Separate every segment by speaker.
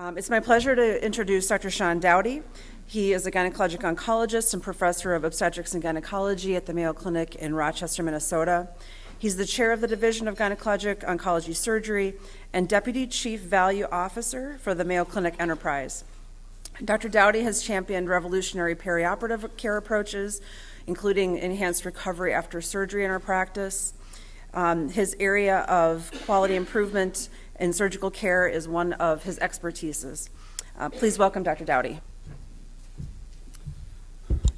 Speaker 1: It's my pleasure to introduce Dr. Sean Dowdy. He is a gynecologic oncologist and professor of obstetrics and gynecology at the Mayo Clinic in Rochester, Minnesota. He's the chair of the Division of Gynecologic Oncology Surgery and Deputy Chief Value Officer for the Mayo Clinic Enterprise. Dr. Dowdy has championed revolutionary perioperative care approaches, including enhanced recovery after surgery in our practice. His area of quality improvement in surgical care is one of his expertises. Please welcome Dr. Dowdy.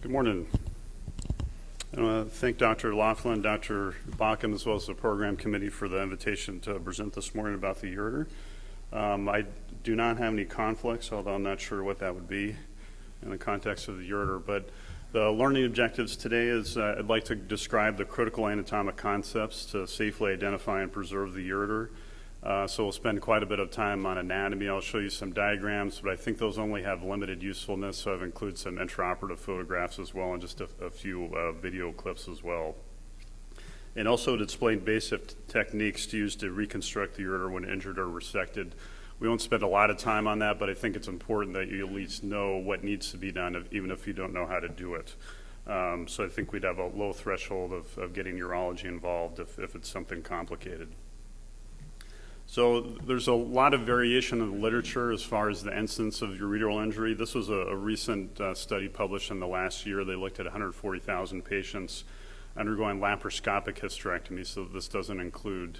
Speaker 2: Good morning. I want to thank Dr. Laughlin, Dr. Bockham, as well as the program committee for the invitation to present this morning about the ureter. I do not have any conflicts, although I'm not sure what that would be in the context of the ureter. But the learning objectives today is I'd like to describe the critical anatomic concepts to safely identify and preserve the ureter. So we'll spend quite a bit of time on anatomy. I'll show you some diagrams, but I think those only have limited usefulness, so I've included some intraoperative photographs as well and just a few video clips as well. And also to explain basic techniques used to reconstruct the ureter when injured or resected. We won't spend a lot of time on that, but I think it's important that you at least know what needs to be done, even if you don't know how to do it. So I think we'd have a low threshold of getting urology involved if it's something complicated. So there's a lot of variation in the literature as far as the incidence of ureteral injury. This was a recent study published in the last year. They looked at 140,000 patients undergoing laparoscopic hysterectomy, so this doesn't include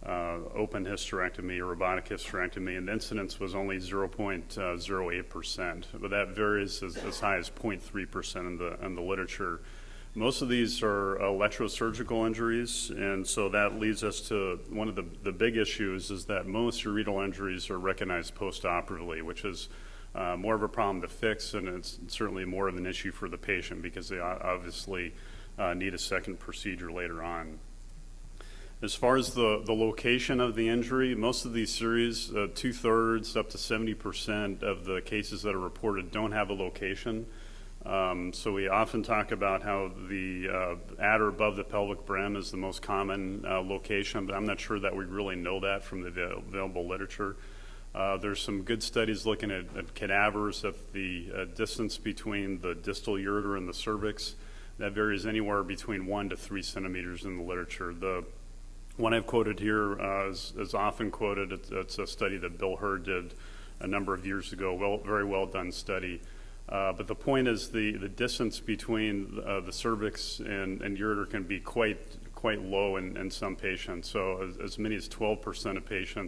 Speaker 2: open hysterectomy or robotic hysterectomy, and the incidence was only 0.08%, but that varies as high as 0.3% in the literature. Most of these are electrosurgical injuries, and so that leads us to one of the big issues is that most ureteral injuries are recognized postoperatively, which is more of a problem to fix, and it's certainly more of an issue for the patient because they obviously need a second procedure later on. As far as the location of the injury, most of these series, 2/3 up to 70% of the cases that are reported don't have a location. So we often talk about how the at or above the pelvic brim is the most common location, but I'm not sure that we really know that from the available literature. There's some good studies looking at cadavers at the distance between the distal ureter and the cervix. That varies anywhere between 1 to 3 centimeters in the literature. The one I've quoted here is often quoted. It's a study that Bill Hurd did a number of years ago, very well done study. But the point is the distance between the cervix and ureter can be quite low in some patients. So as many as 12% of patients